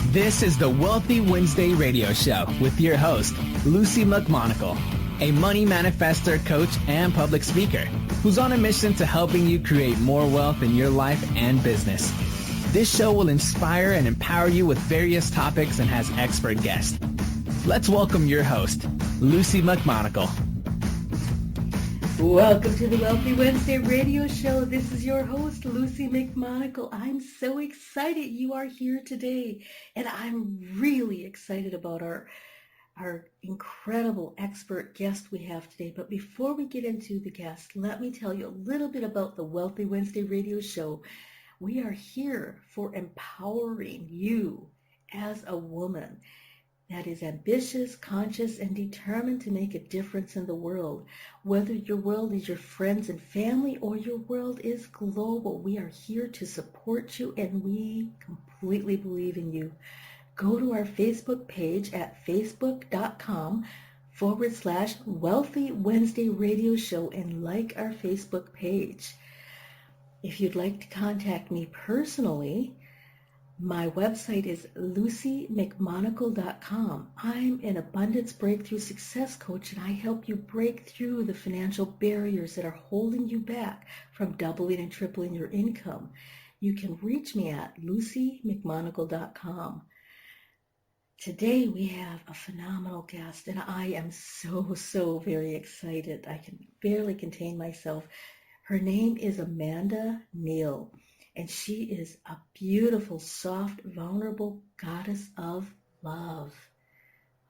This is the Wealthy Wednesday radio show with your host, Lucy McMonagle, a money manifestor, coach, and public speaker who's on a mission to helping you create more wealth in your life and business. This show will inspire and empower you with various topics and has expert guests. Let's welcome your host, Lucy McMonagle. Welcome to the Wealthy Wednesday radio show. This is your host, Lucy McMonagle. I'm so excited you are here today, and I'm really excited about our incredible expert guest we have today. But before we get into the guest, let me tell you a little bit about the Wealthy Wednesday radio show. We are here for empowering you as a woman that is ambitious, conscious, and determined to make a difference in the world. Whether your world is your friends and family or your world is global, we are here to support you, and we completely believe in you. Go to our Facebook page at facebook.com/Wealthy Wednesday Radio Show and like our Facebook page. If you'd like to contact me personally, my website is lucymcmonagle.com. I'm an abundance breakthrough success coach, and I help you break through the financial barriers that are holding you back from doubling and tripling your income. You can reach me at lucymcmonagle.com. Today we have a phenomenal guest, and I am so very excited. I can barely contain myself. Her name is Amanda Neill. And she is a beautiful, soft, vulnerable goddess of love.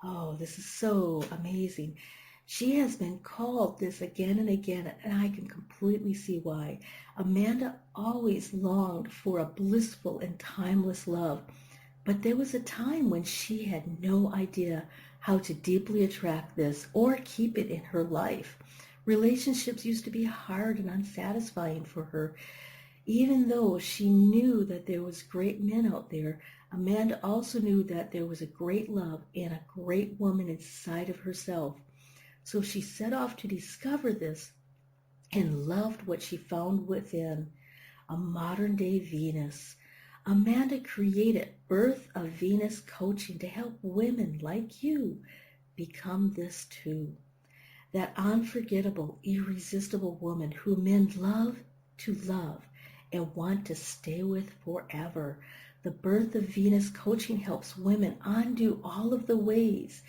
Oh, this is so amazing. She has been called this again and again, and I can completely see why. Amanda always longed for a blissful and timeless love, but there was a time when she had no idea how to deeply attract this or keep it in her life. Relationships used to be hard and unsatisfying for her. Even though she knew that there was great men out there, Amanda also knew that there was a great love and a great woman inside of herself. So she set off to discover this and loved what she found within, a modern-day Venus. Amanda created Birth of Venus coaching to help women like you become this too. That unforgettable, irresistible woman who men love to love and want to stay with forever. The Birth of Venus coaching helps women undo all of the ways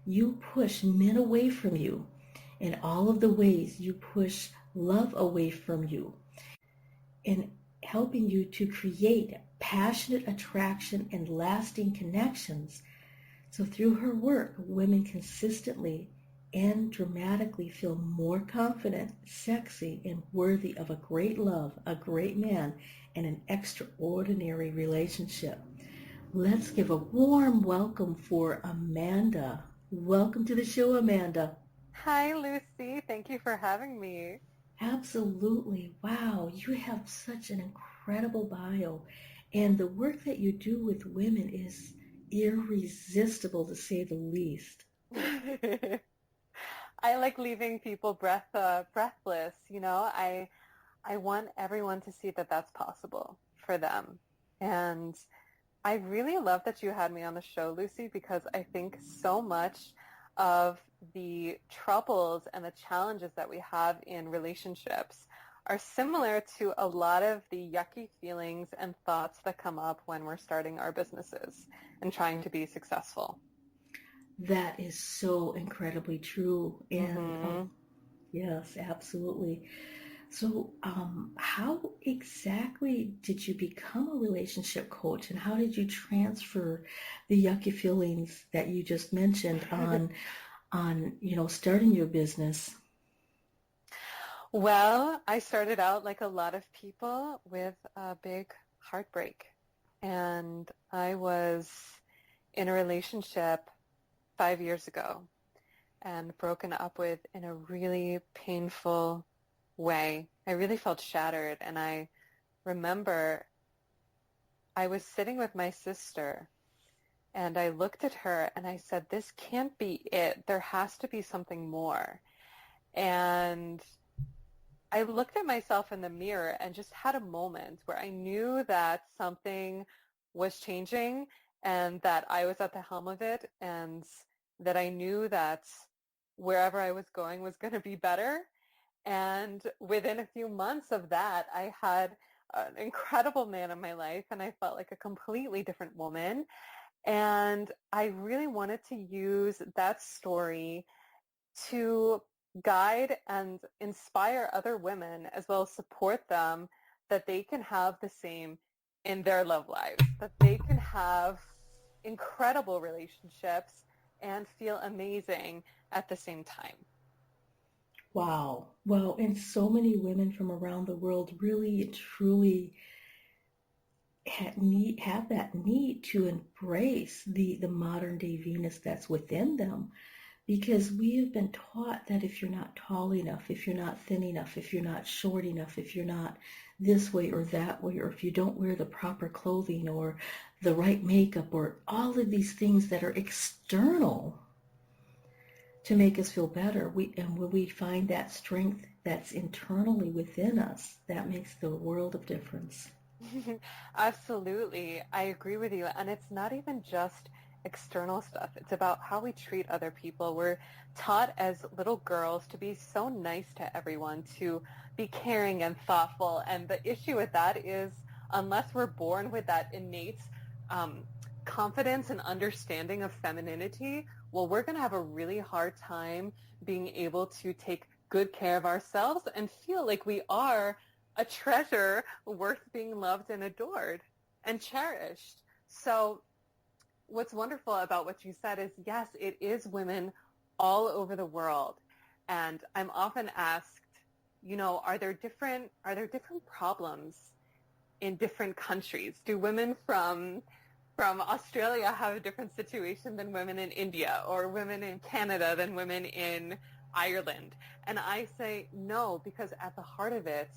you push men away from you and all of the ways you push love away from you, and helping you to create passionate attraction and lasting connections. So through her work, women consistently and dramatically feel more confident, sexy, and worthy of a great love, a great man, and an extraordinary relationship. Let's give a warm welcome for Amanda. Welcome to the show, Amanda. Hi, Lucy. Thank you for having me. Absolutely. Wow, you have such an incredible bio, and the work that you do with women is irresistible, to say the least. I like leaving people breathless. You know, I want everyone to see that that's possible for them. And I really love that you had me on the show, Lucy, because I think so much of the troubles and the challenges that we have in relationships are similar to a lot of the yucky feelings and thoughts that come up when we're starting our businesses and trying to be successful. That is so incredibly true. And yes, absolutely. So how exactly did you become a relationship coach, and how did you transfer the yucky feelings that you just mentioned on starting your business? Well, I started out like a lot of people with a big heartbreak, and I was in a relationship 5 years ago and broken up with in a really painful way. I really felt shattered, and I remember I was sitting with my sister, and I looked at her and I said, this can't be it. There has to be something more. And I looked at myself in the mirror and just had a moment where I knew that something was changing and that I was at the helm of it, and that I knew that wherever I was going was going to be better. And within a few months of that, I had an incredible man in my life, and I felt like a completely different woman. And I really wanted to use that story to guide and inspire other women, as well as support them, that they can have the same in their love lives, that they can have incredible relationships and feel amazing at the same time. Wow. Well, and so many women from around the world really and truly have that need to embrace the modern day Venus that's within them, because we have been taught that if you're not tall enough, if you're not thin enough, if you're not short enough, if you're not this way or that way, or if you don't wear the proper clothing or the right makeup or all of these things that are external to make us feel better, and when we find that strength that's internally within us, that makes the world of difference. Absolutely. I agree with you. And it's not even just external stuff. It's about how we treat other people. We're taught as little girls to be so nice to everyone, to be caring and thoughtful. And the issue with that is, unless we're born with that innate confidence and understanding of femininity, well, we're going to have a really hard time being able to take good care of ourselves and feel like we are a treasure worth being loved and adored and cherished. So what's wonderful about what you said is, yes, it is women all over the world. And I'm often asked, are there different problems in different countries? Do women from Australia have a different situation than women in India, or women in Canada than women in Ireland? And I say no, because at the heart of it,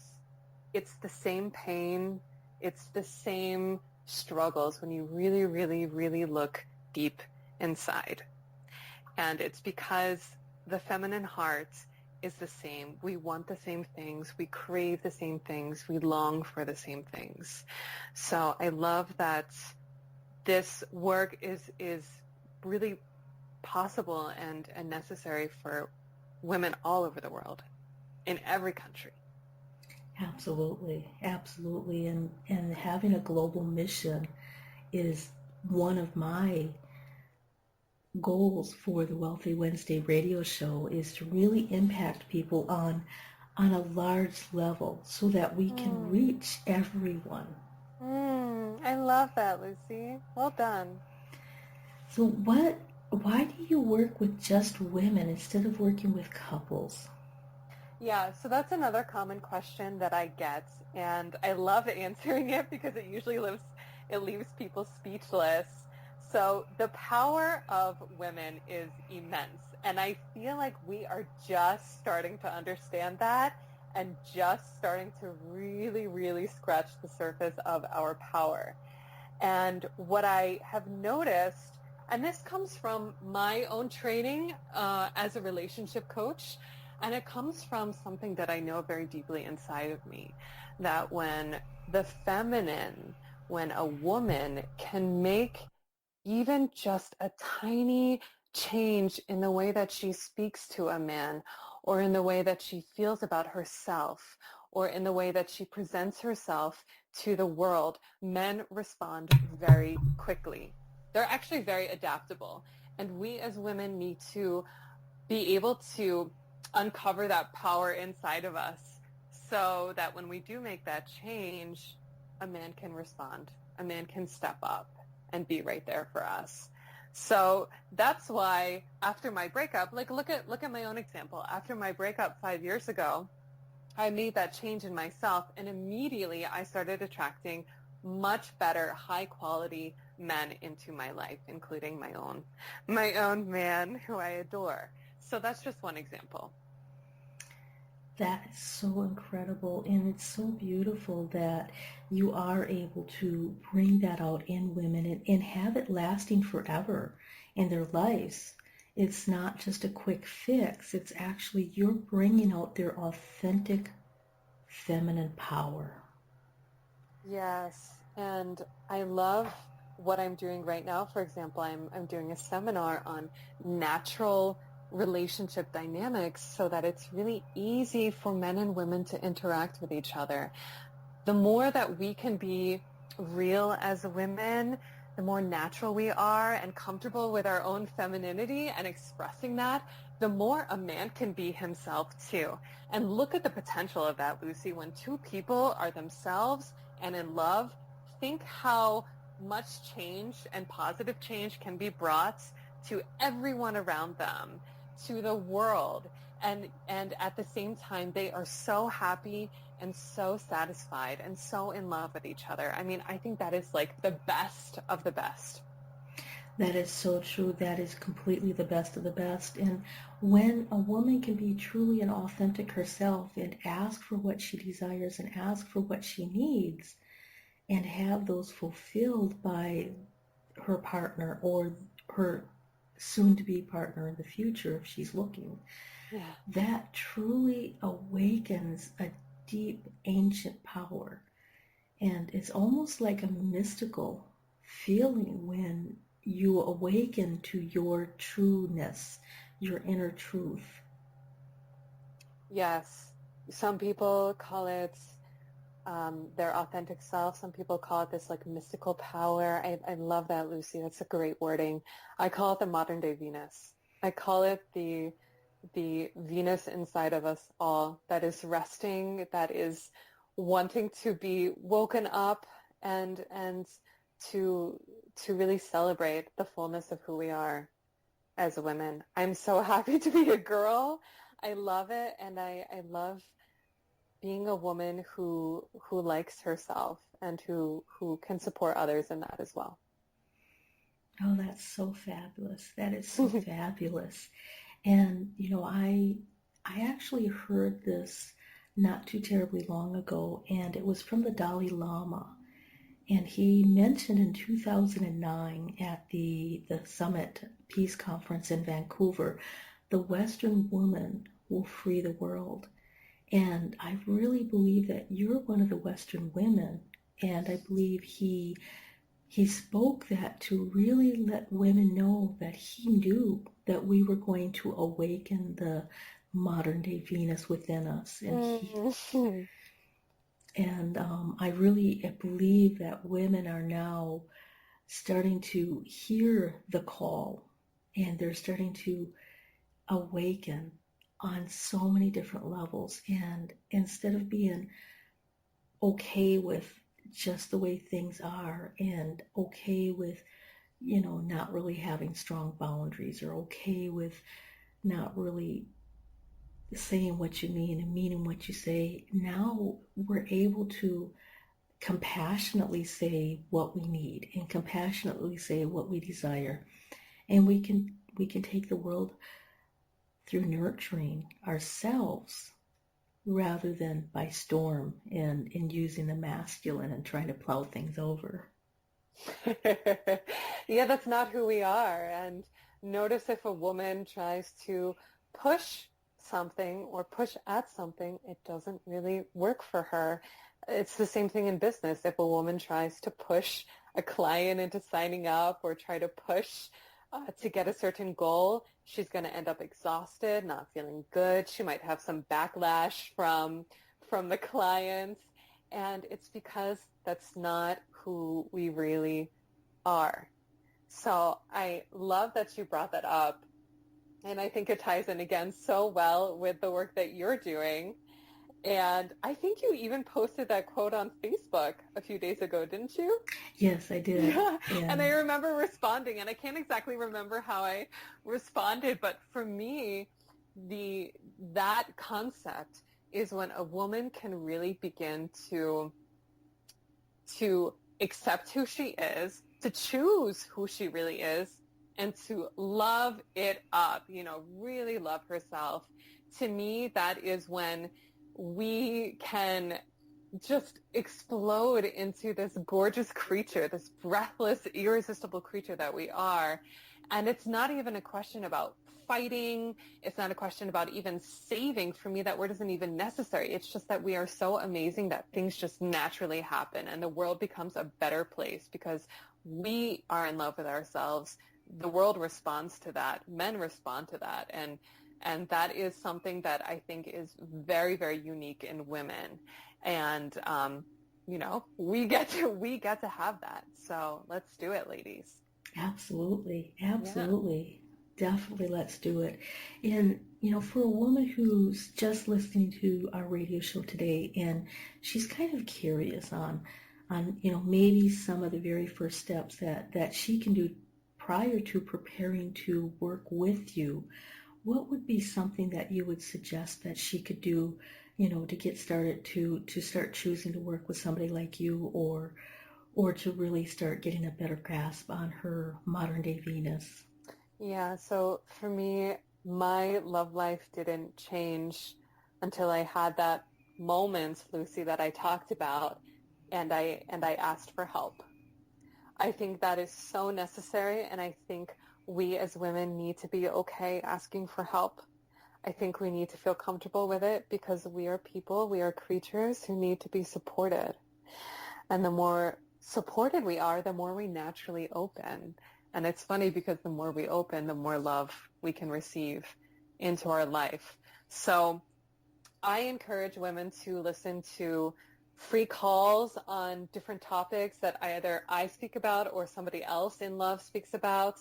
it's the same pain, it's the same struggles when you really, really, really look deep inside. And it's because the feminine heart is the same. We want the same things, we crave the same things, we long for the same things. So I love that this work is really possible and necessary for women all over the world, in every country. Absolutely, absolutely. And having a global mission is one of my goals for the Wealthy Wednesday radio show, is to really impact people on a large level so that we can reach everyone. I love that, Lucy. Well done. So why do you work with just women instead of working with couples? Yeah, so that's another common question that I get, and I love answering it because it usually leaves people speechless. So the power of women is immense, and I feel like we are just starting to understand that and just starting to really, really scratch the surface of our power. And what I have noticed, and this comes from my own training as a relationship coach, and it comes from something that I know very deeply inside of me, that when the feminine, when a woman can make even just a tiny change in the way that she speaks to a man, or in the way that she feels about herself, or in the way that she presents herself to the world, men respond very quickly. They're actually very adaptable. And we as women need to be able to uncover that power inside of us so that when we do make that change, a man can respond. A man can step up and be right there for us. So that's why after my breakup, like look at my own example. After my breakup 5 years ago, I made that change in myself, and immediately I started attracting much better, high quality men into my life, including my own man who I adore. So that's just one example. That is so incredible, and it's so beautiful that you are able to bring that out in women and have it lasting forever in their lives. It's not just a quick fix. It's actually you're bringing out their authentic feminine power. Yes, and I love what I'm doing right now, for example, I'm doing a seminar on natural relationship dynamics so that it's really easy for men and women to interact with each other. The more that we can be real as women, the more natural we are and comfortable with our own femininity and expressing that, the more a man can be himself too. And look at the potential of that, Lucy. When two people are themselves and in love, think how much change and positive change can be brought to everyone around them, to the world. And at the same time, they are so happy and so satisfied and so in love with each other. I mean, I think that is like the best of the best. That is so true. That is completely the best of the best. And when a woman can be truly and authentic herself and ask for what she desires and ask for what she needs and have those fulfilled by her partner or her soon-to-be partner in the future if she's looking, that truly awakens a deep ancient power. And it's almost like a mystical feeling when you awaken to your trueness, your inner truth. Yes. Some people call it their authentic self. Some people call it this like mystical power. I love that, Lucy. That's a great wording. I call it the modern day Venus. I call it the Venus inside of us all that is resting, that is wanting to be woken up and to really celebrate the fullness of who we are as women. I'm so happy to be a girl. I love it, and I love being a woman who likes herself and who can support others in that as well. Oh, that's so fabulous. That is so fabulous. And, you know, I actually heard this not too terribly long ago, and it was from the Dalai Lama. And he mentioned in 2009 at the Summit Peace Conference in Vancouver, the Western woman will free the world. And I really believe that you're one of the Western women, and I believe he spoke that to really let women know that he knew that we were going to awaken the modern day Venus within us. And I really believe that women are now starting to hear the call, and they're starting to awaken on so many different levels. And instead of being okay with just the way things are and okay with, you know, not really having strong boundaries, or okay with not really saying what you mean and meaning what you say, now we're able to compassionately say what we need and compassionately say what we desire. And we can take the world through nurturing ourselves rather than by storm and using the masculine and trying to plow things over. Yeah, that's not who we are. And notice if a woman tries to push something or push at something, it doesn't really work for her. It's the same thing in business. If a woman tries to push a client into signing up or try to push to get a certain goal, she's going to end up exhausted, not feeling good. She might have some backlash from the clients. And it's because that's not who we really are. So I love that you brought that up. And I think it ties in again so well with the work that you're doing. And I think you even posted that quote on Facebook a few days ago, didn't you? Yes, I did. Yeah. And I remember responding, and I can't exactly remember how I responded, but for me, that concept is when a woman can really begin to accept who she is, to choose who she really is, and to love it up, you know, really love herself. To me, that is when we can just explode into this gorgeous creature, this breathless, irresistible creature that we are. And it's not even a question about fighting. It's not a question about even saving. For me, that word isn't even necessary. It's just that we are so amazing that things just naturally happen and the world becomes a better place because we are in love with ourselves, the world responds to that. Men respond to that. And that is something that I think is very, very unique in women. And, we get to have that. So let's do it, ladies. Absolutely. Absolutely. Yeah. Definitely let's do it. And, for a woman who's just listening to our radio show today and she's kind of curious on maybe some of the very first steps that she can do prior to preparing to work with you, what would be something that you would suggest that she could do, to get started to start choosing to work with somebody like you or to really start getting a better grasp on her modern day Venus? Yeah, so for me, my love life didn't change until I had that moment, Lucy, that I talked about, and I asked for help. I think that is so necessary, and I think we as women need to be okay asking for help. I think we need to feel comfortable with it because we are people, we are creatures who need to be supported. And the more supported we are, the more we naturally open. And it's funny because the more we open, the more love we can receive into our life. So I encourage women to listen to free calls on different topics that either I speak about or somebody else in love speaks about,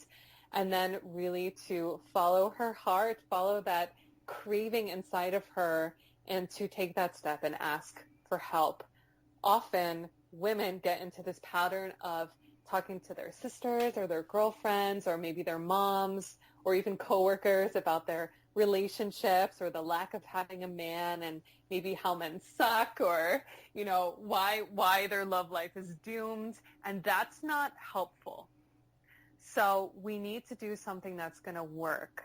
and then really to follow her heart, follow that craving inside of her, and to take that step and ask for help. Often women get into this pattern of talking to their sisters or their girlfriends or maybe their moms or even coworkers about their relationships or the lack of having a man and maybe how men suck or, why their love life is doomed. And that's not helpful. So we need to do something that's going to work.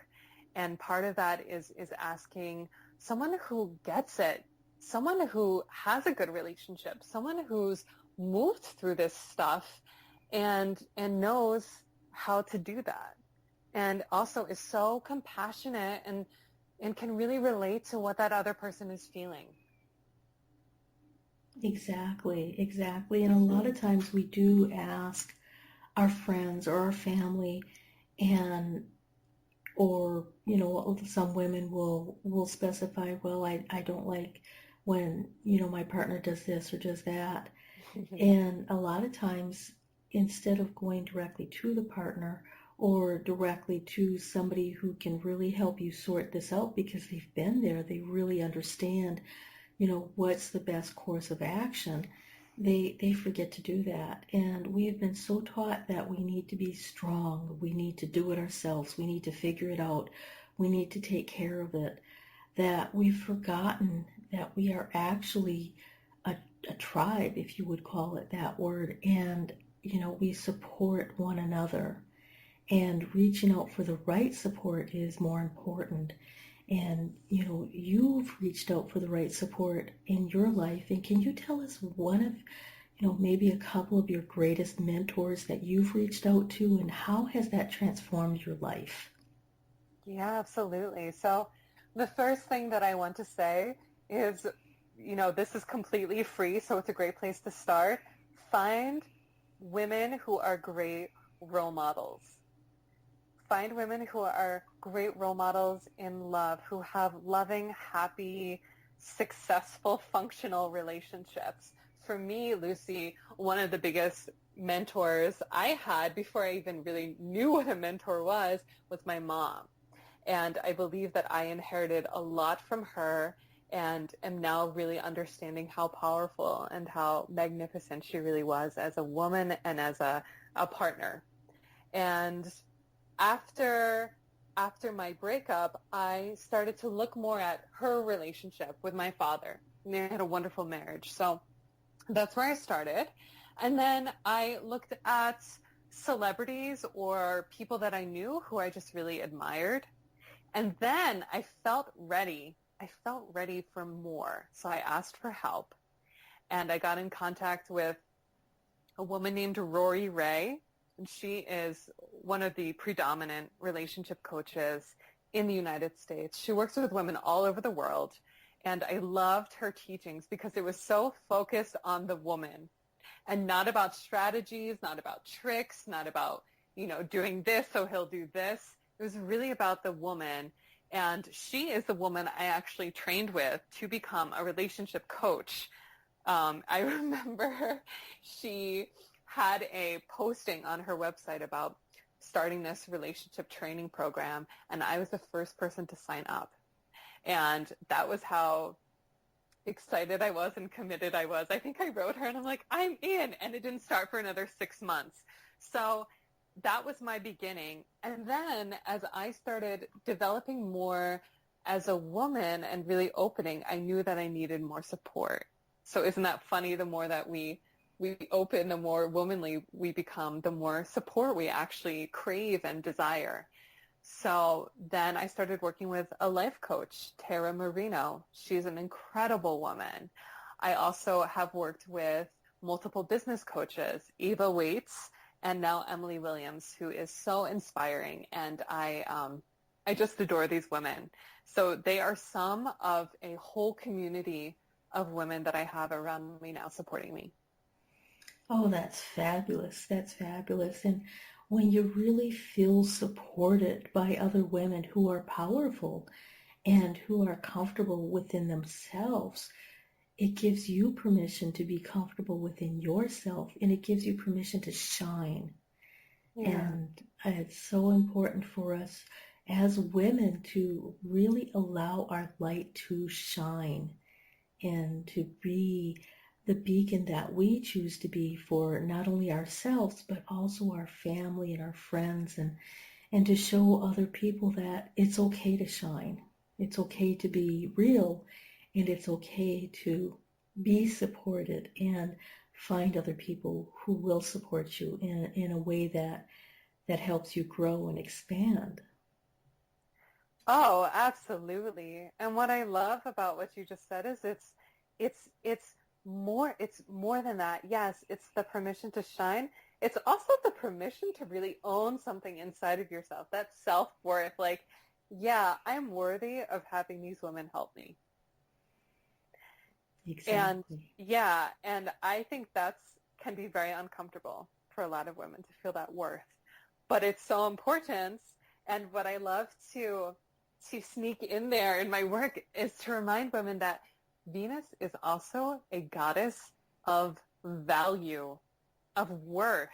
And part of that is asking someone who gets it, someone who has a good relationship, someone who's moved through this stuff and knows how to do that. And also is so compassionate and can really relate to what that other person is feeling. Exactly. And a lot of times we do ask our friends or our family or some women will specify, well, I don't like when, my partner does this or does that. And a lot of times, instead of going directly to the partner or directly to somebody who can really help you sort this out because they've been there, they really understand, what's the best course of action, they forget to do that. And we have been so taught that we need to be strong, we need to do it ourselves, we need to figure it out, we need to take care of it, that we've forgotten that we are actually a tribe, if you would call it that word, and we support one another, and reaching out for the right support is more important. And you've reached out for the right support in your life, and can you tell us one of maybe a couple of your greatest mentors that you've reached out to, and how has that transformed your life? Yeah, absolutely. So the first thing that I want to say is, this is completely free, so it's a great place to start. Find women who are great role models. Find women who are great role models in love, who have loving, happy, successful, functional relationships. For me, Lucy, one of the biggest mentors I had before I even really knew what a mentor was my mom. And I believe that I inherited a lot from her and am now really understanding how powerful and how magnificent she really was as a woman and as a partner. And after my breakup, I started to look more at her relationship with my father. And they had a wonderful marriage. So that's where I started. And then I looked at celebrities or people that I knew who I just really admired. And then I felt ready. I felt ready for more. So I asked for help. And I got in contact with a woman named Rory Ray. And she is one of the predominant relationship coaches in the United States. She works with women all over the world. And I loved her teachings because it was so focused on the woman. and not about strategies, not about tricks, not about, doing this so he'll do this. It was really about the woman. And she is the woman I actually trained with to become a relationship coach. I remember she had a posting on her website about starting this relationship training program, and I was the first person to sign up. And that was how excited I was and committed I was. I think I wrote her and I'm like, I'm in. And it didn't start for another 6 months. So that was my beginning. And then as I started developing more as a woman and really opening, I knew that I needed more support. So isn't that funny? The more that we open, the more womanly we become, the more support we actually crave and desire. So then I started working with a life coach, Tara Marino. She's an incredible woman. I also have worked with multiple business coaches, Eva Waits, and now Emily Williams, who is so inspiring. And I just adore these women. So they are some of a whole community of women that I have around me now supporting me. Oh, that's fabulous. That's fabulous. And when you really feel supported by other women who are powerful and who are comfortable within themselves, it gives you permission to be comfortable within yourself, and it gives you permission to shine. Yeah. And it's so important for us as women to really allow our light to shine and to be the beacon that we choose to be for not only ourselves, but also our family and our friends, and to show other people that it's okay to shine. It's okay to be real, and it's okay to be supported and find other people who will support you in a way that helps you grow and expand. Oh, absolutely. And what I love about what you just said is it's more than that. Yes, it's the permission to shine. It's also the permission to really own something inside of yourself. That self-worth, like, yeah, I'm worthy of having these women help me. Exactly. And I think can be very uncomfortable for a lot of women to feel that worth. But it's so important. And what I love to sneak in there in my work is to remind women that Venus is also a goddess of value, of worth.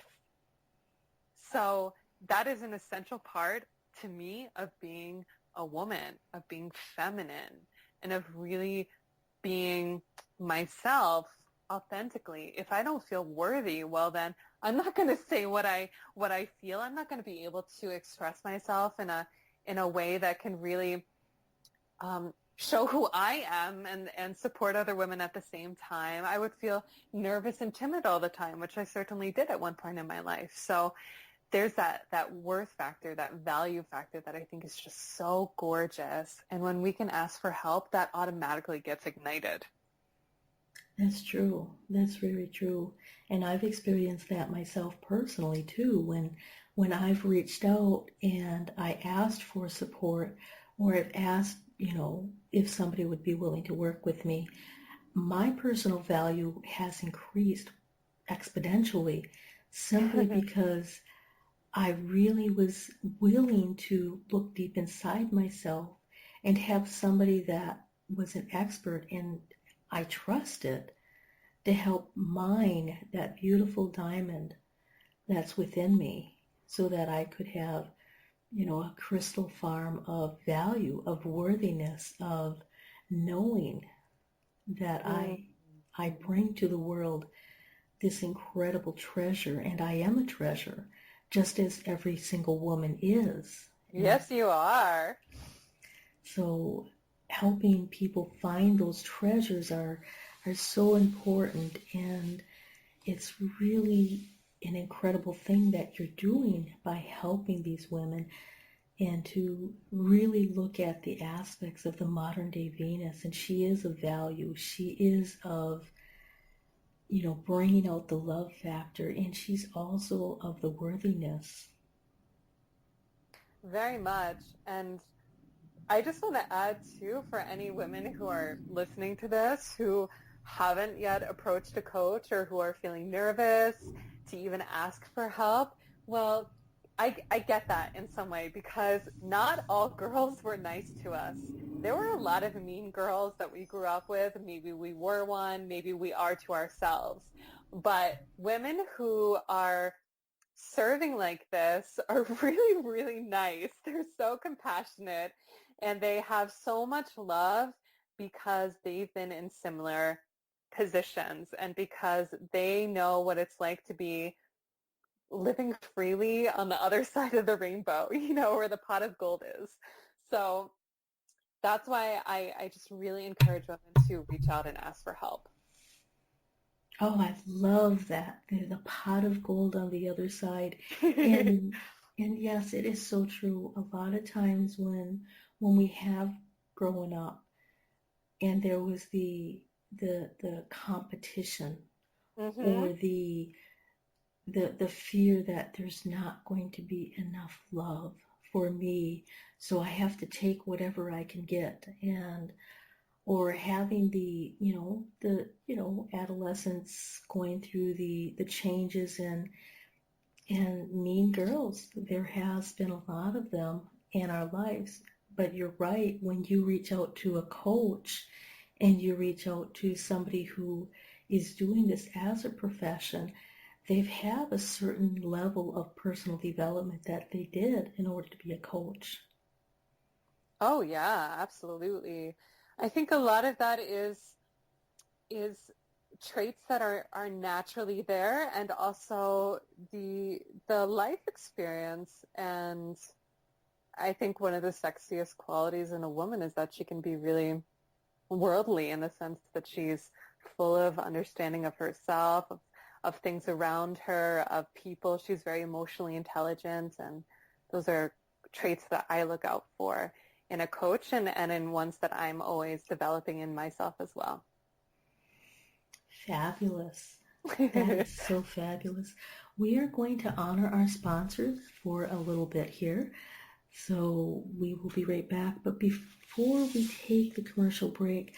So that is an essential part to me of being a woman, of being feminine, and of really being myself authentically. If I don't feel worthy, well then I'm not going to say what I feel. I'm not going to be able to express myself in a way that can really show who I am and support other women at the same time. I would feel nervous and timid all the time, which I certainly did at one point in my life. So there's that worth factor, that value factor that I think is just so gorgeous. And when we can ask for help, that automatically gets ignited. That's true. That's very true. And I've experienced that myself personally too, when I've reached out and I asked for support, or I've asked, if somebody would be willing to work with me, my personal value has increased exponentially simply because I really was willing to look deep inside myself and have somebody that was an expert and I trusted to help mine that beautiful diamond that's within me so that I could have, a crystal farm of value, of worthiness, of knowing that I bring to the world this incredible treasure, and I am a treasure, just as every single woman is. Yes, you are. So helping people find those treasures are so important, and it's really an incredible thing that you're doing by helping these women, and to really look at the aspects of the modern day Venus. And she is of value. She is of, bringing out the love factor, and she's also of the worthiness. Very much. And I just want to add too, for any women who are listening to this, who haven't yet approached a coach or who are feeling nervous to even ask for help, well, I get that in some way, because not all girls were nice to us. There were a lot of mean girls that we grew up with. Maybe we were one, maybe we are to ourselves. But women who are serving like this are really, really nice. They're so compassionate, and they have so much love because they've been in similar positions and because they know what it's like to be living freely on the other side of the rainbow, where the pot of gold is. So that's why I just really encourage women to reach out and ask for help. Oh, I love that. The pot of gold on the other side. And and yes, it is so true. A lot of times when we have grown up and there was the competition Mm-hmm. or the fear that there's not going to be enough love for me, so I have to take whatever I can get, and or having the adolescents going through the changes and mean girls. There has been a lot of them in our lives, but you're right, when you reach out to a coach and you reach out to somebody who is doing this as a profession, they've had a certain level of personal development that they did in order to be a coach. Oh yeah, absolutely. I think a lot of that is traits that are naturally there, and also the life experience. And I think one of the sexiest qualities in a woman is that she can be really worldly, in the sense that she's full of understanding of herself, of things around her, of people. She's very emotionally intelligent, and those are traits that I look out for in a coach, and in ones that I'm always developing in myself as well. Fabulous. That is so fabulous. We are going to honor our sponsors for a little bit here, so we will be right back. But before we take the commercial break,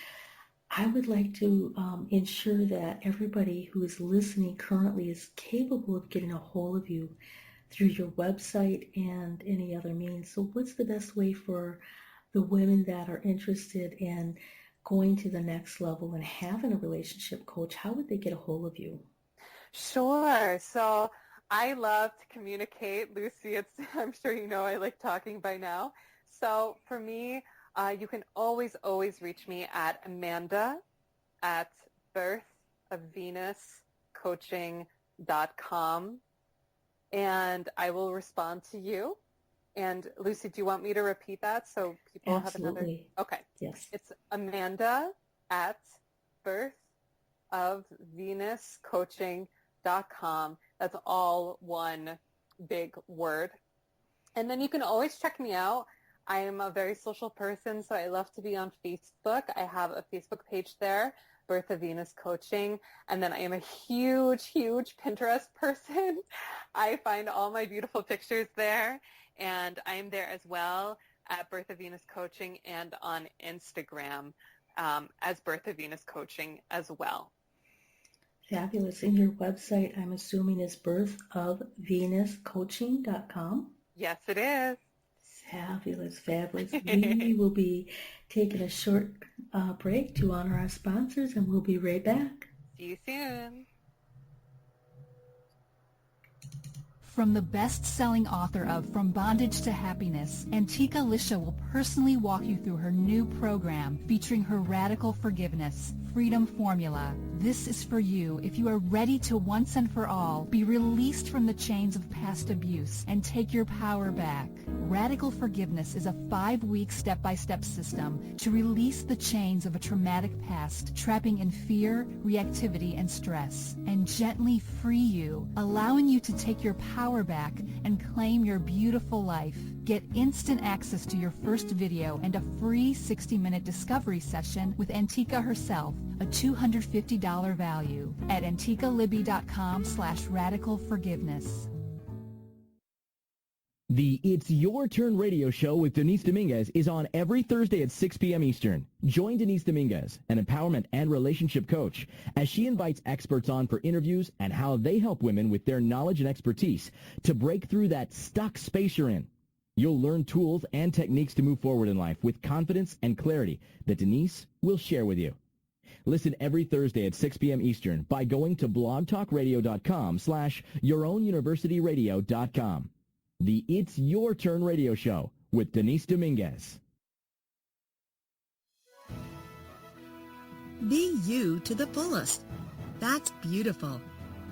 I would like to ensure that everybody who is listening currently is capable of getting a hold of you through your website and any other means. So what's the best way for the women that are interested in going to the next level and having a relationship coach? How would they get a hold of you? Sure. So I love to communicate, Lucy. I'm sure you know I like talking by now. So for me, you can always reach me at amanda@birthofvenuscoaching.com, and I will respond to you. And Lucy, do you want me to repeat that so people Absolutely. have another? Okay. Yes. It's amanda@birthofvenuscoaching.com. That's all one big word. And then you can always check me out. I am a very social person, so I love to be on Facebook. I have a Facebook page there, Birth of Venus Coaching. And then I am a huge Pinterest person. I find all my beautiful pictures there. And I'm there as well at Birth of Venus Coaching, and on Instagram as Birth of Venus Coaching as well. Fabulous. And your website, I'm assuming, is birthofvenuscoaching.com? Yes, it is. Fabulous. We will be taking a short break to honor our sponsors, and we'll be right back. See you soon. From the best-selling author of From Bondage to Happiness, Antika Lisha will personally walk you through her new program featuring her Radical Forgiveness Freedom Formula. This is for you if you are ready to once and for all be released from the chains of past abuse and take your power back. Radical Forgiveness is a 5-week step-by-step system to release the chains of a traumatic past, trapping in fear, reactivity, and stress, and gently free you, allowing you to take your power back and claim your beautiful life. Get instant access to your first video and a free 60-minute discovery session with Antika herself, a $250 value, at antikalibby.com/radicalforgiveness. The It's Your Turn radio show with Denise Dominguez is on every Thursday at 6 p.m. Eastern. Join Denise Dominguez, an empowerment and relationship coach, as she invites experts on for interviews and how they help women with their knowledge and expertise to break through that stuck space you're in. You'll learn tools and techniques to move forward in life with confidence and clarity that Denise will share with you. Listen every Thursday at 6 p.m. Eastern by going to blogtalkradio.com/yourownuniversityradio.com. The It's Your Turn radio show with Denise Dominguez. Be you to the fullest. That's beautiful.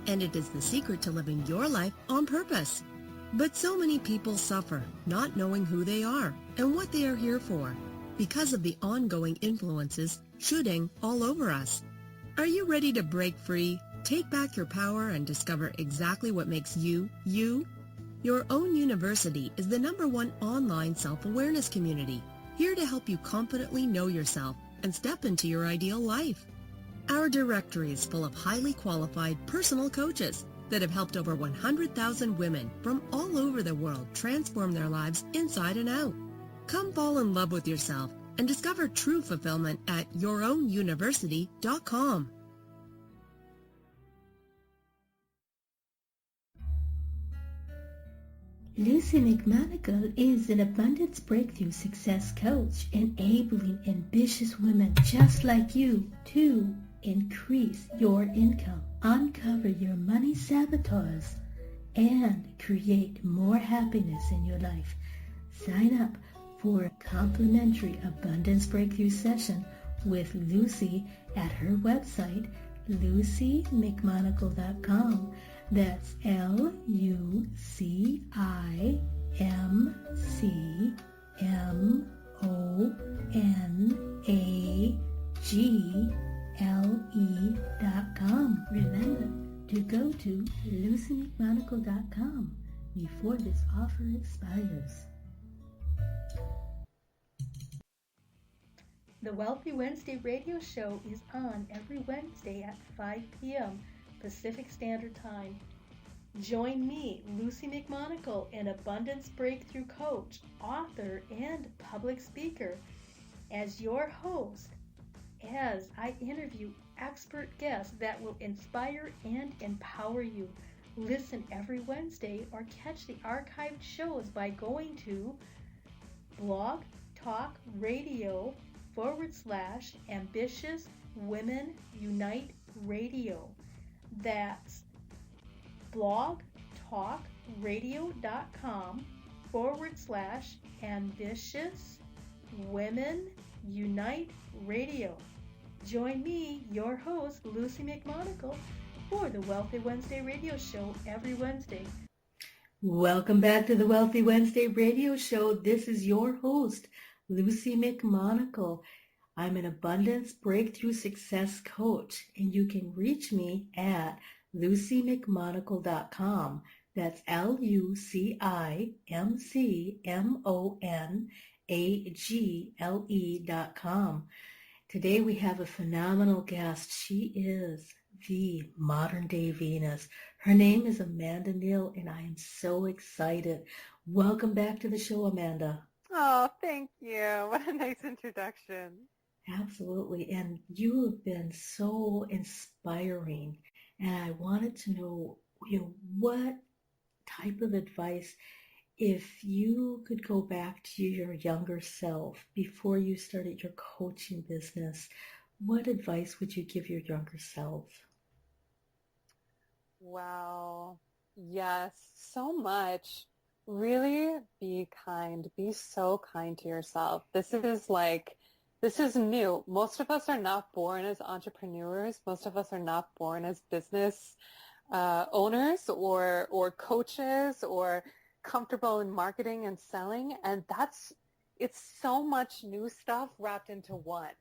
And it is the secret to living your life on purpose. But so many people suffer not knowing who they are and what they are here for because of the ongoing influences shooting all over us. Are you ready to break free, take back your power, and discover exactly what makes you, you? Your Own University is the #1 online self-awareness community, here to help you confidently know yourself and step into your ideal life. Our directory is full of highly qualified personal coaches that have helped over 100,000 women from all over the world transform their lives inside and out. Come fall in love with yourself and discover true fulfillment at yourownuniversity.com. Lucy McMonigle is an abundance breakthrough success coach, enabling ambitious women just like you to increase your income, uncover your money sabotage, and create more happiness in your life. Sign up for a complimentary abundance breakthrough session with Lucy at her website, lucymcmonigle.com. That's LucyMcMonagle.com. Remember to go to lucymcmonigle.com before this offer expires. The Wealthy Wednesday radio show is on every Wednesday at 5 p.m. Pacific Standard Time. Join me, Lucy McMonigle, an abundance breakthrough coach, author, and public speaker, as your host, as I interview expert guests that will inspire and empower you. Listen every Wednesday or catch the archived shows by going to Blog Talk Radio /Ambitious Women Unite Radio. That's blogtalkradio.com /Ambitious Women Unite Radio. Join me, your host, Lucy McMonigle, for the Wealthy Wednesday radio show every Wednesday. Welcome back to the Wealthy Wednesday radio show. This is your host, Lucy McMonigle. I'm an abundance breakthrough success coach, and you can reach me at lucymcmonigle.com. That's LucyMcMonagle.com. Today we have a phenomenal guest. She is the modern day Venus. Her name is Amanda Neill, and I am so excited. Welcome back to the show, Amanda. Oh, thank you. What a nice introduction. Absolutely. And you have been so inspiring. And I wanted to know, what type of advice, if you could go back to your younger self before you started your coaching business, what advice would you give your younger self? Wow. Yes, so much. Really be kind. Be so kind to yourself. This is new. Most of us are not born as entrepreneurs. Most of us are not born as business owners or coaches or comfortable in marketing and selling. And it's so much new stuff wrapped into one.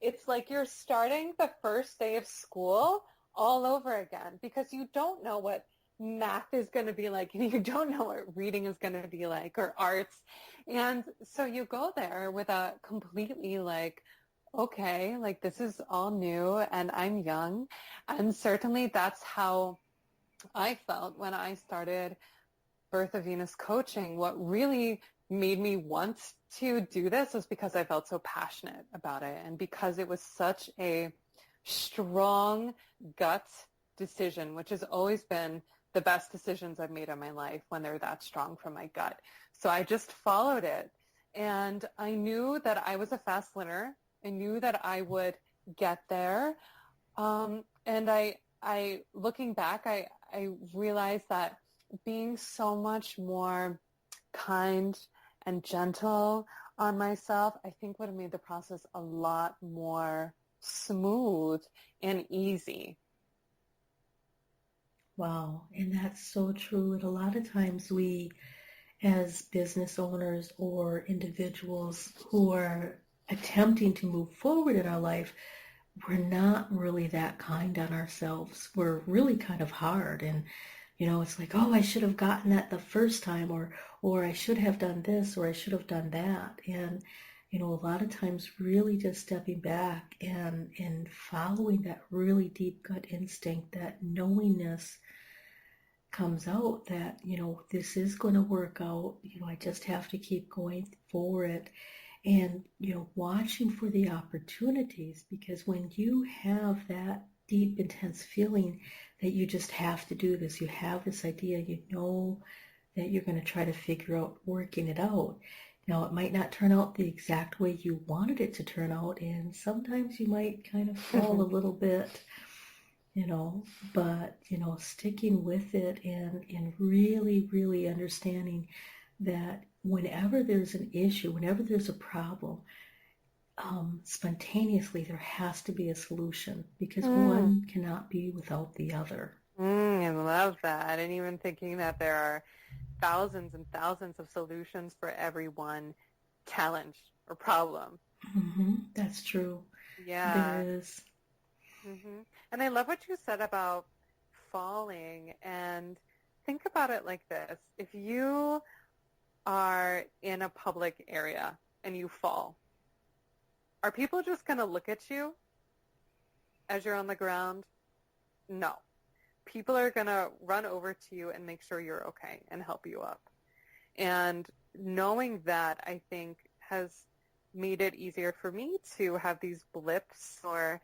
It's like you're starting the first day of school all over again because you don't know what math is going to be like and you don't know what reading is going to be like or arts. And so you go there with a completely okay, this is all new and I'm young. And certainly that's how I felt when I started Birth of Venus coaching, what really made me want to do this was because I felt so passionate about it, and because it was such a strong gut decision, which has always been the best decisions I've made in my life when they're that strong from my gut. So I just followed it, and I knew that I was a fast learner. I knew that I would get there. And I looking back, I realized that being so much more kind and gentle on myself, I think would have made the process a lot more smooth and easy. Wow. And that's so true. And a lot of times we, as business owners or individuals who are attempting to move forward in our life, we're not really that kind on ourselves. We're really kind of hard. And, it's like, oh, I should have gotten that the first time, or I should have done this, or I should have done that. And, a lot of times really just stepping back and following that really deep gut instinct, that knowingness comes out that, this is going to work out. I just have to keep going for it. And, watching for the opportunities, because when you have that deep, intense feeling that you just have to do this, you have this idea, that you're going to try to figure out working it out. Now, it might not turn out the exact way you wanted it to turn out, and sometimes you might kind of fall a little bit, but, sticking with it and really, really understanding that whenever there's an issue, whenever there's a problem, spontaneously there has to be a solution, because one cannot be without the other. I love that. And even thinking that there are thousands and thousands of solutions for every one challenge or problem. Mm-hmm. That's true. Yeah. There is. Mm-hmm. And I love what you said about falling, and think about it like this. If you are in a public area and you fall, are people just going to look at you as you're on the ground? No. People are going to run over to you and make sure you're okay and help you up. And knowing that, I think, has made it easier for me to have these blips or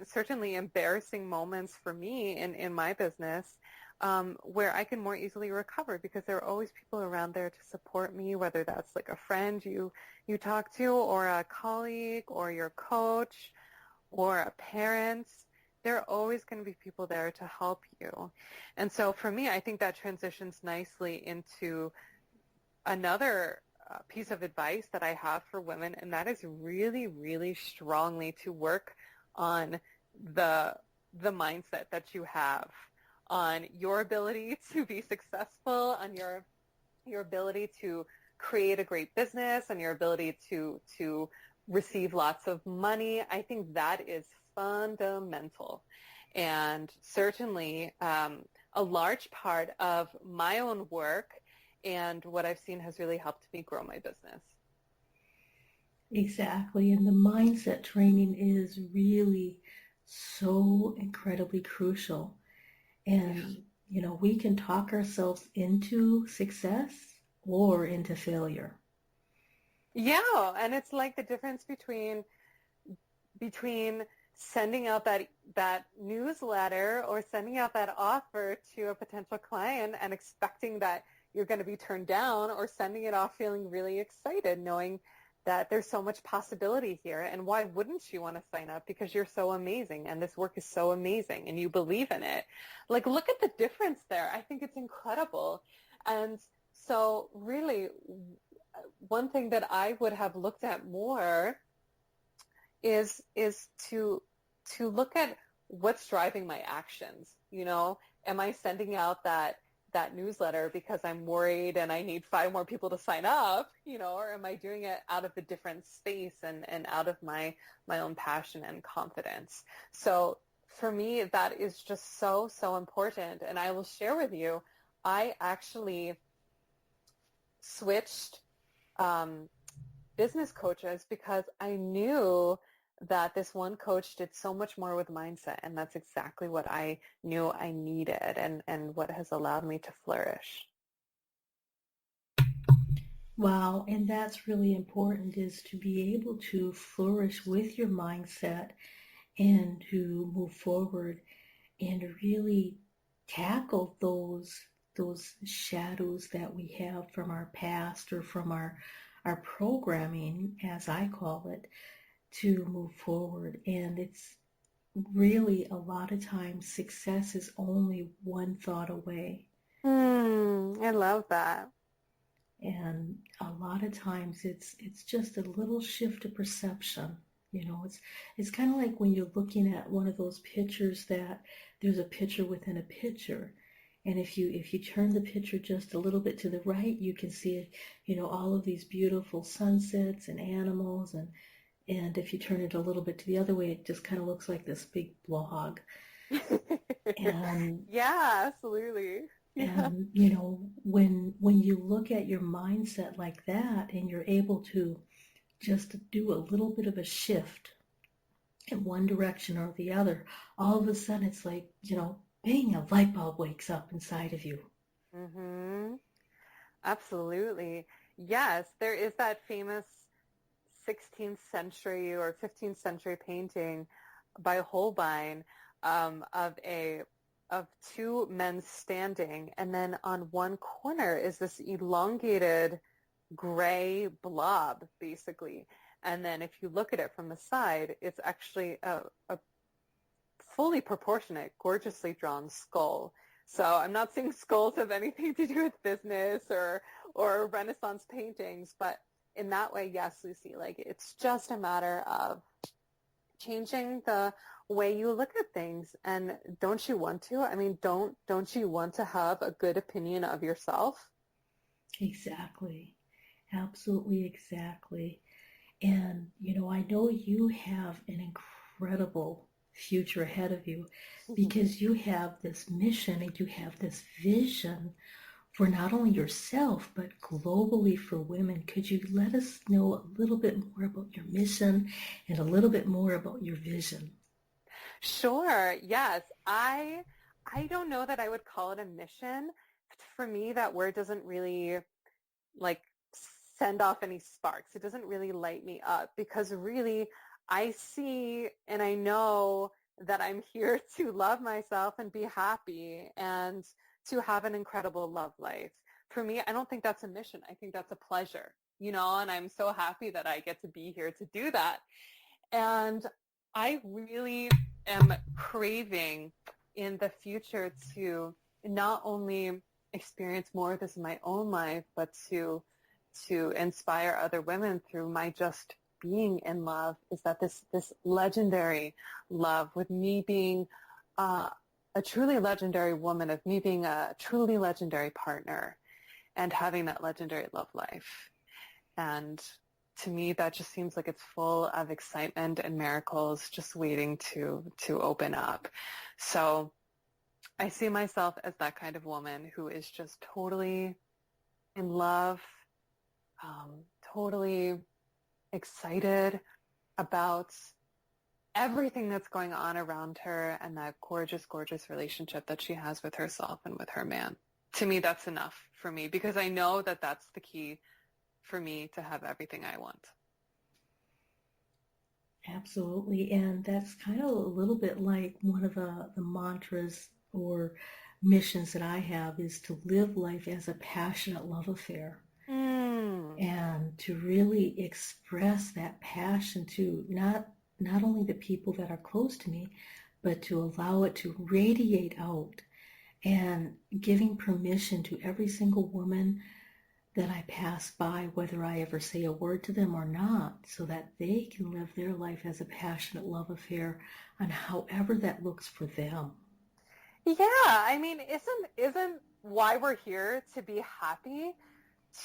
certainly embarrassing moments for me in my business, where I can more easily recover, because there are always people around there to support me, whether that's like a friend you talk to, or a colleague, or your coach, or a parent. There are always going to be people there to help you. And so for me, I think that transitions nicely into another piece of advice that I have for women, and that is really, really strongly to work on the mindset that you have, on your ability to be successful, on your ability to create a great business, and your ability to receive lots of money. I think that is fundamental. And certainly a large part of my own work and what I've seen has really helped me grow my business. Exactly. And the mindset training is really so incredibly crucial. And, we can talk ourselves into success or into failure. Yeah, and it's like the difference between sending out that newsletter or sending out that offer to a potential client and expecting that you're going to be turned down, or sending it off feeling really excited, knowing that there's so much possibility here. And why wouldn't you want to sign up? Because you're so amazing and this work is so amazing and you believe in it. Like, look at the difference there. I think it's incredible. And so really, one thing that I would have looked at more is to look at what's driving my actions. Am I sending out that newsletter because I'm worried and I need 5 more people to sign up, or am I doing it out of a different space and out of my own passion and confidence? So for me, that is just so, so important. And I will share with you, I actually switched business coaches because I knew that this one coach did so much more with mindset, and that's exactly what I knew I needed and what has allowed me to flourish. Wow, and that's really important, is to be able to flourish with your mindset and to move forward and to really tackle those shadows that we have from our past or from our programming, as I call it, to move forward. And it's really, a lot of times, success is only one thought away. I love that. And a lot of times it's just a little shift of perception. It's kind of like when you're looking at one of those pictures, that there's a picture within a picture. And if you turn the picture just a little bit to the right, you can see, all of these beautiful sunsets and animals. And if you turn it a little bit to the other way, it just kind of looks like this big blog. And yeah, absolutely. Yeah. And, when you look at your mindset like that, and you're able to just do a little bit of a shift in one direction or the other, all of a sudden it's like, bang, a light bulb wakes up inside of you. Mm-hmm. Absolutely. Yes, there is that famous 16th century or 15th century painting by Holbein of two men standing, and then on one corner is this elongated gray blob, basically. And then if you look at it from the side, it's actually a fully proportionate, gorgeously drawn skull. So I'm not saying skulls have anything to do with business or Renaissance paintings, but in that way, yes, Lucy, like it's just a matter of changing the way you look at things. And don't you want to? I mean, don't you want to have a good opinion of yourself? Exactly. Absolutely, exactly. And, I know you have an incredible future ahead of you, because you have this mission and you have this vision for not only yourself, but globally for women. Could you let us know a little bit more about your mission and a little bit more about your vision? Sure. Yes. I don't know that I would call it a mission. For me, that word doesn't really send off any sparks. It doesn't really light me up, because really I see and I know that I'm here to love myself and be happy and to have an incredible love life. For me, I don't think that's a mission. I think that's a pleasure, and I'm so happy that I get to be here to do that. And I really am craving in the future to not only experience more of this in my own life, but to inspire other women through my just being in love, is that this legendary love, with me being a truly legendary woman, of me being a truly legendary partner and having that legendary love life. And to me, that just seems like it's full of excitement and miracles just waiting to open up. So I see myself as that kind of woman who is just totally in love, totally excited about everything that's going on around her and that gorgeous, gorgeous relationship that she has with herself and with her man. To me, that's enough for me, because I know that that's the key for me to have everything I want. Absolutely. And that's kind of a little bit like one of the mantras or missions that I have, is to live life as a passionate love affair. And to really express that passion to not only the people that are close to me, but to allow it to radiate out, and giving permission to every single woman that I pass by, whether I ever say a word to them or not, so that they can live their life as a passionate love affair on however that looks for them. Yeah, I mean, isn't why we're here to be happy,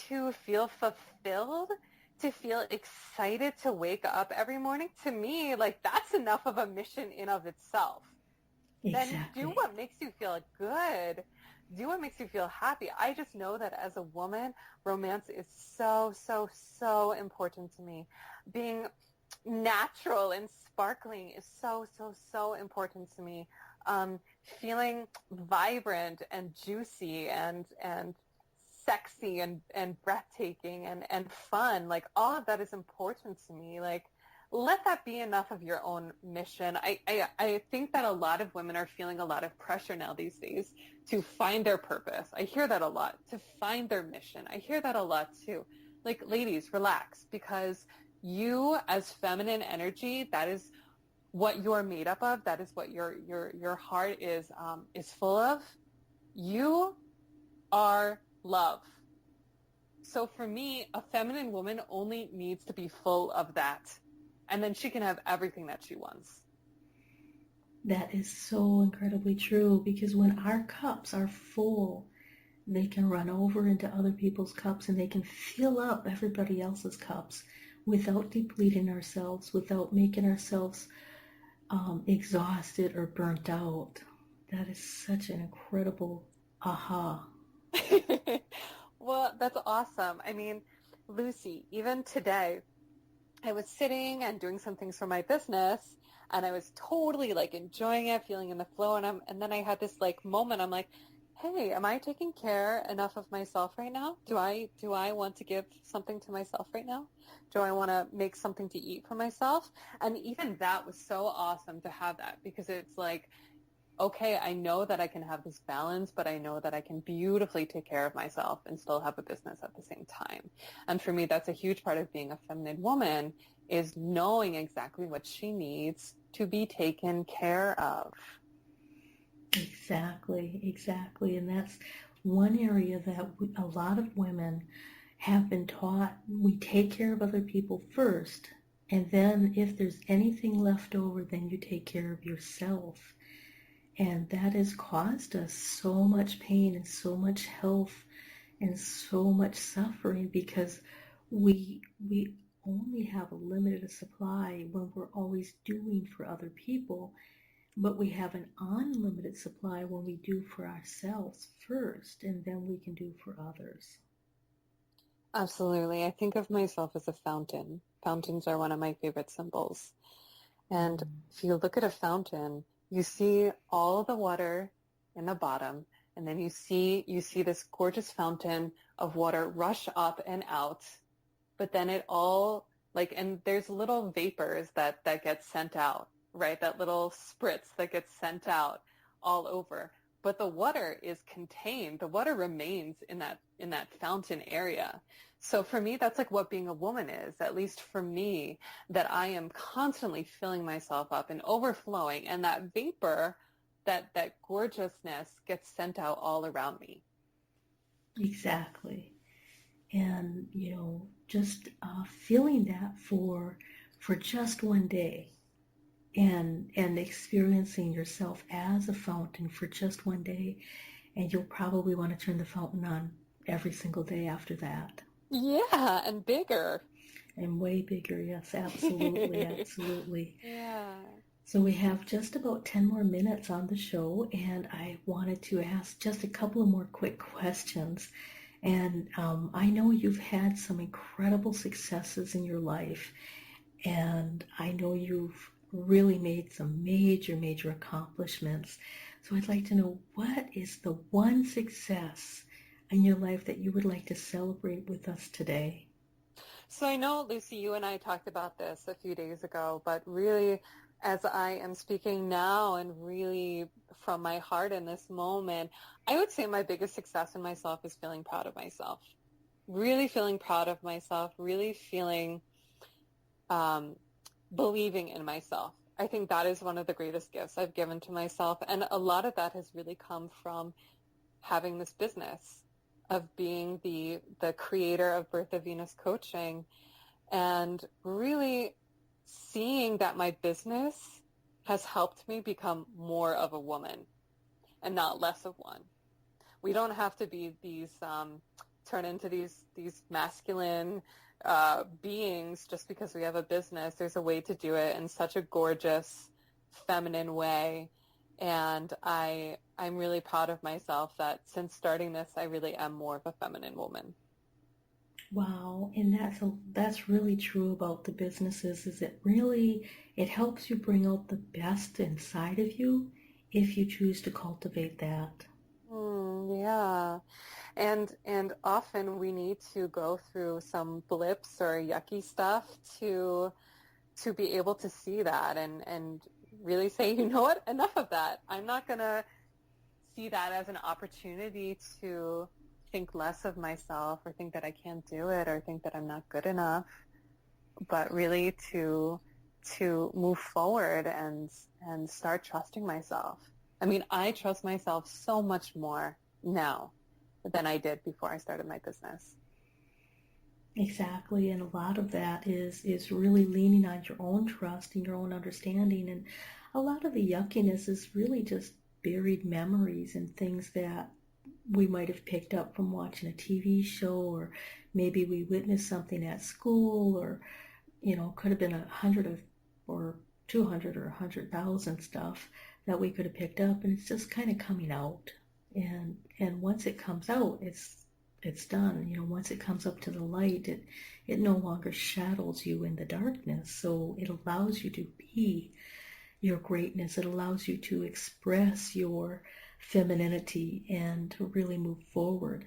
to feel fulfilled, to feel excited to wake up every morning? To me, that's enough of a mission in of itself. Exactly. Then do what makes you feel good. Do what makes you feel happy. I just know that as a woman, romance is so, so, so important to me. Being natural and sparkling is so, so, so important to me. Feeling vibrant and juicy and sexy and breathtaking and fun, like all of that is important to me. Like, let that be enough of your own mission. I think that a lot of women are feeling a lot of pressure now these days to find their purpose. I hear that a lot, to find their mission. I hear that a lot too. Like, ladies, relax, because you as feminine energy, that is what you're made up of. That is what your heart is full of. You are love. So for me, a feminine woman only needs to be full of that. And then she can have everything that she wants. That is so incredibly true, because when our cups are full, they can run over into other people's cups and they can fill up everybody else's cups without depleting ourselves, without making ourselves exhausted or burnt out. That is such an incredible aha. Well, that's awesome. I mean, Lucy, even today, I was sitting and doing some things for my business, and I was totally like enjoying it, feeling in the flow, and then I had this like moment. I'm like, hey, am I taking care enough of myself right now? Do I want to give something to myself right now? Do I want to make something to eat for myself? And even that was so awesome to have that, because it's like, okay, I know that I can have this balance, but I know that I can beautifully take care of myself and still have a business at the same time. And for me, that's a huge part of being a feminine woman, is knowing exactly what she needs to be taken care of. Exactly. And that's one area that a lot of women have been taught. We take care of other people first, and then if there's anything left over, then you take care of yourself. And that has caused us so much pain and so much health and so much suffering, because we only have a limited supply when we're always doing for other people, but we have an unlimited supply when we do for ourselves first, and then we can do for others. Absolutely. I think of myself as a fountain. Fountains are one of my favorite symbols. And if you look at a fountain, you see all the water in the bottom, and then you see this gorgeous fountain of water rush up and out, but then it all, like, and there's little vapors that get sent out, right? That little spritz that gets sent out all over. But the water is contained. The water remains in that fountain area. So for me, that's like what being a woman is, at least for me, that I am constantly filling myself up and overflowing, and that vapor, that gorgeousness gets sent out all around me. Exactly. And, just feeling that for just one day, and experiencing yourself as a fountain for just one day, and you'll probably want to turn the fountain on every single day after that. Yeah, and bigger. And way bigger, yes, absolutely. Yeah. So we have just about 10 more minutes on the show, and I wanted to ask just a couple of more quick questions. And I know you've had some incredible successes in your life, and I know you've really made some major accomplishments. So I'd like to know, what is the one success in your life that you would like to celebrate with us today? So I know, Lucy, you and I talked about this a few days ago, but really, as I am speaking now and really from my heart in this moment, I would say my biggest success in myself is feeling proud of myself. Really feeling proud of myself, really feeling believing in myself. I think that is one of the greatest gifts I've given to myself. And a lot of that has really come from having this business, of being the creator of Birth of Venus Coaching, and really seeing that my business has helped me become more of a woman and not less of one. We don't have to be turn into these masculine beings just because we have a business. There's a way to do it in such a gorgeous, feminine way. And I'm really proud of myself that since starting this, I really am more of a feminine woman. Wow, and that's really true about the businesses, is it helps you bring out the best inside of you if you choose to cultivate that. Yeah. And often we need to go through some blips or yucky stuff to be able to see that and really say, you know what, enough of that. I'm not going to see that as an opportunity to think less of myself or think that I can't do it or think that I'm not good enough, but really to move forward and start trusting myself. I mean, I trust myself so much more now than I did before I started my business. Exactly, and a lot of that is really leaning on your own trust and your own understanding, and a lot of the yuckiness is really just buried memories and things that we might have picked up from watching a TV show, or maybe we witnessed something at school, or could have been 200 or 100,000 stuff that we could have picked up, and it's just kind of coming out, and once it comes out, it's done. Once it comes up to the light, it no longer shadows you in the darkness. So it allows you to be your greatness. It allows you to express your femininity and to really move forward.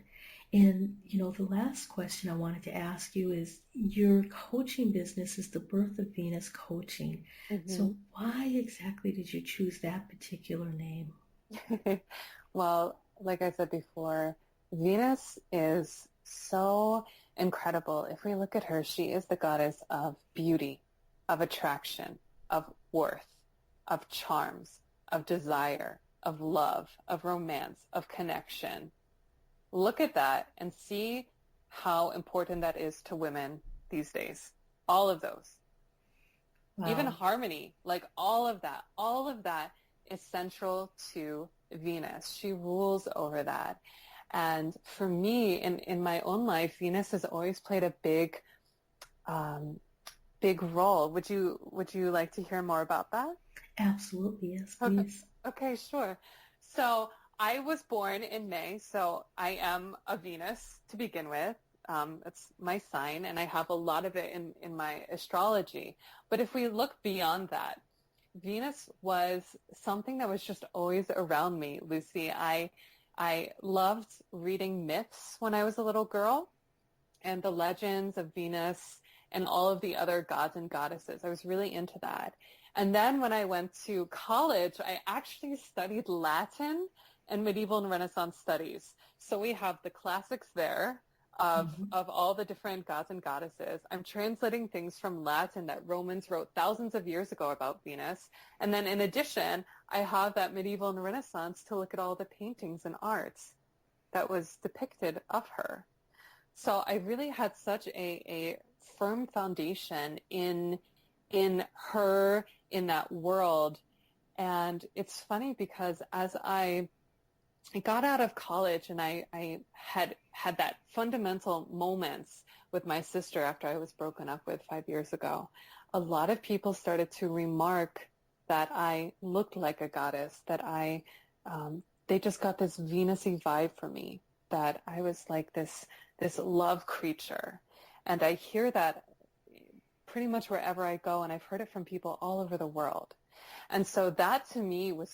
And, the last question I wanted to ask you is, your coaching business is the Birth of Venus Coaching. Mm-hmm. So why exactly did you choose that particular name? Well, like I said before, Venus is so incredible. If we look at her, she is the goddess of beauty, of attraction, of worth, of charms, of desire, of love, of romance, of connection. Look at that and see how important that is to women these days. All of those. Wow. Even harmony, like all of that is central to Venus. She rules over that. And for me, in my own life, Venus has always played a big role. Would you like to hear more about that? Absolutely, yes, please. Okay, sure. So I was born in May, so I am a Venus to begin with. It's my sign, and I have a lot of it in my astrology. But if we look beyond that, Venus was something that was just always around me, Lucy. I loved reading myths when I was a little girl and the legends of Venus and all of the other gods and goddesses. I was really into that. And then when I went to college, I actually studied Latin and medieval and Renaissance studies. So we have the classics there of all the different gods and goddesses. I'm translating things from Latin that Romans wrote thousands of years ago about Venus. And then in addition, I have that medieval and Renaissance to look at all the paintings and arts that was depicted of her. So I really had such a firm foundation in her, in that world. And it's funny because as I got out of college and I had that fundamental moments with my sister after I was broken up with 5 years ago, a lot of people started to remark that I looked like a goddess, that they just got this Venus-y vibe for me, that I was like this love creature. And I hear that pretty much wherever I go, and I've heard it from people all over the world. And so that to me was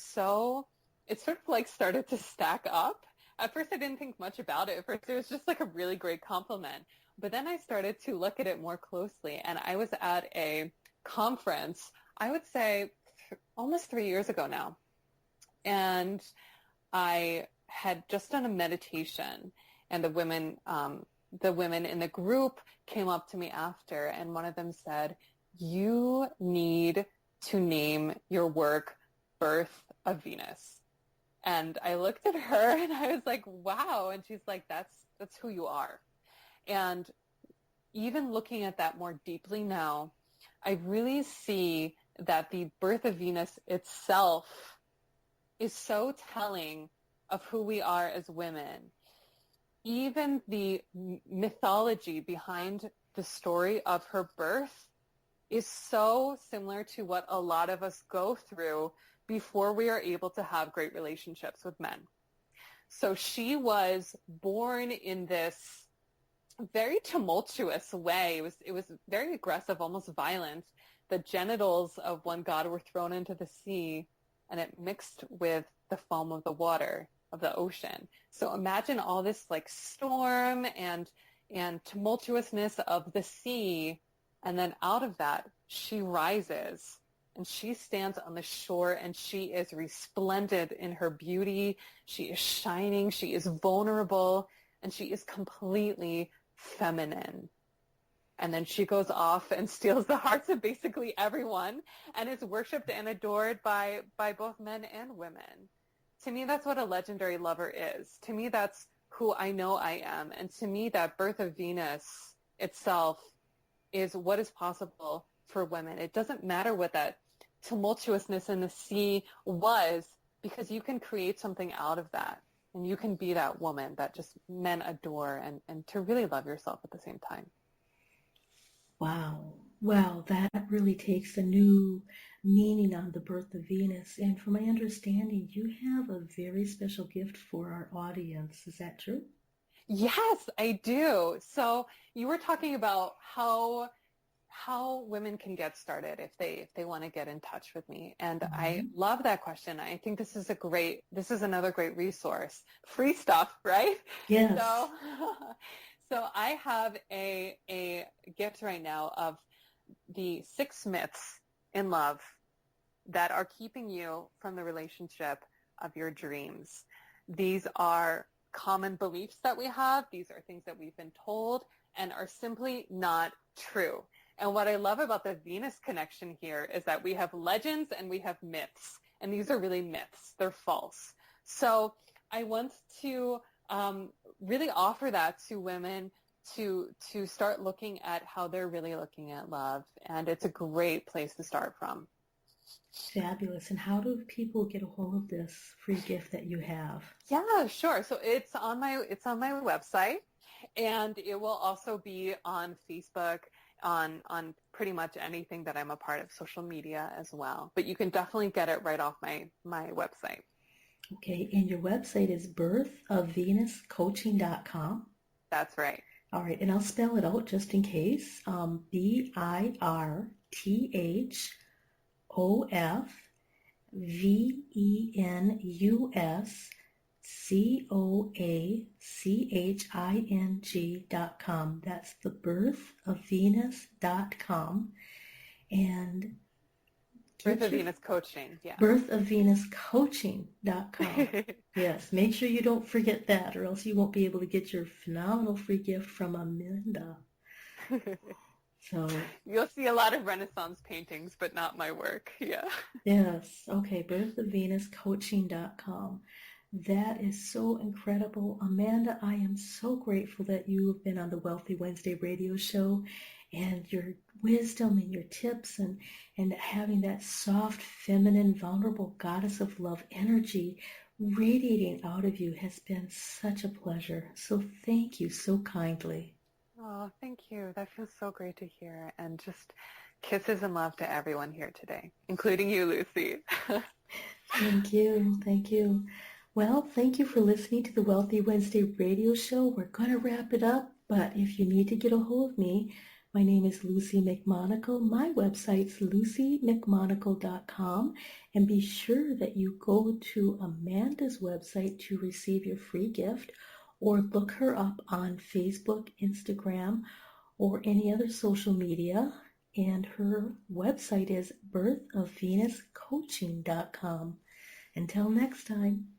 it sort of like started to stack up. At first I didn't think much about it. At first it was just like a really great compliment. But then I started to look at it more closely, and I was at a conference, I would say almost 3 years ago now. And I had just done a meditation, and the women in the group came up to me after, and one of them said, "You need to name your work Birth of Venus." And I looked at her and I was like, wow. And she's like, that's who you are. And even looking at that more deeply now, I really see that the Birth of Venus itself is so telling of who we are as women. Even the mythology behind the story of her birth is so similar to what a lot of us go through before we are able to have great relationships with men. So she was born in this very tumultuous way. It was very aggressive, almost violent. The genitals of one god were thrown into the sea, and it mixed with the foam of the water of the ocean. So imagine all this like storm and tumultuousness of the sea, and then out of that she rises and she stands on the shore, and she is resplendent in her beauty. She is shining, she is vulnerable, and she is completely feminine. And then she goes off and steals the hearts of basically everyone and is worshipped and adored by both men and women. To me, that's what a legendary lover is. To me, that's who I know I am. And to me, that birth of Venus itself is what is possible for women. It doesn't matter what that tumultuousness in the sea was, because you can create something out of that. And you can be that woman that just men adore, and to really love yourself at the same time. Wow. Well, that really takes a new meaning on the birth of Venus. And from my understanding, you have a very special gift for our audience. Is that true? Yes, I do. So you were talking about how women can get started if they want to get in touch with me. And I love that question. I think this is another great resource. Free stuff, right? Yes. So I have a gift right now of the 6 myths in love that are keeping you from the relationship of your dreams. These are common beliefs that we have. These are things that we've been told and are simply not true. And what I love about the Venus connection here is that we have legends and we have myths. And these are really myths. They're false. So I want to really offer that to women to start looking at how they're really looking at love. And it's a great place to start from. Fabulous. And how do people get a hold of this free gift that you have? Yeah, sure. So it's on my website, and it will also be on Facebook, on pretty much anything that I'm a part of, social media as well. But you can definitely get it right off my website. Okay, and your website is birthofvenuscoaching.com. That's right. All right, and I'll spell it out just in case. birthofvenuscoaching.com. That's the birthofvenus.com. And Birth of Venus Coaching, yeah. birthofvenuscoaching.com. Yes, make sure you don't forget that, or else you won't be able to get your phenomenal free gift from Amanda. So you'll see a lot of Renaissance paintings, but not my work. Yeah. Yes. Okay. birthofvenuscoaching.com. That is so incredible. Amanda, I am so grateful that you have been on the Wealthy Wednesday radio show, and your wisdom and your tips and having that soft, feminine, vulnerable goddess of love energy radiating out of you has been such a pleasure. So thank you so kindly. Oh, thank you. That feels so great to hear. And just kisses and love to everyone here today, including you, Lucy. Thank you. Thank you. Well, thank you for listening to the Wealthy Wednesday radio show. We're going to wrap it up, but if you need to get a hold of me, my name is Lucy McMonagle. My website's lucymcmonagle.com, and be sure that you go to Amanda's website to receive your free gift, or look her up on Facebook, Instagram, or any other social media. And her website is birthofvenuscoaching.com. Until next time.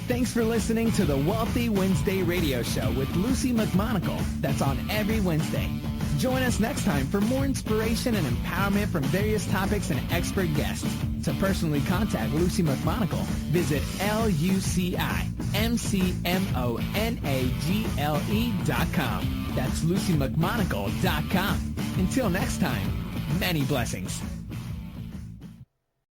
Thanks for listening to the Wealthy Wednesday radio show with Lucy McMonagle. That's on every Wednesday. Join us next time for more inspiration and empowerment from various topics and expert guests. To personally contact Lucy McMonagle, visit LucyMcMonagle.com. That's LucyMcMonagle.com. Until next time, many blessings.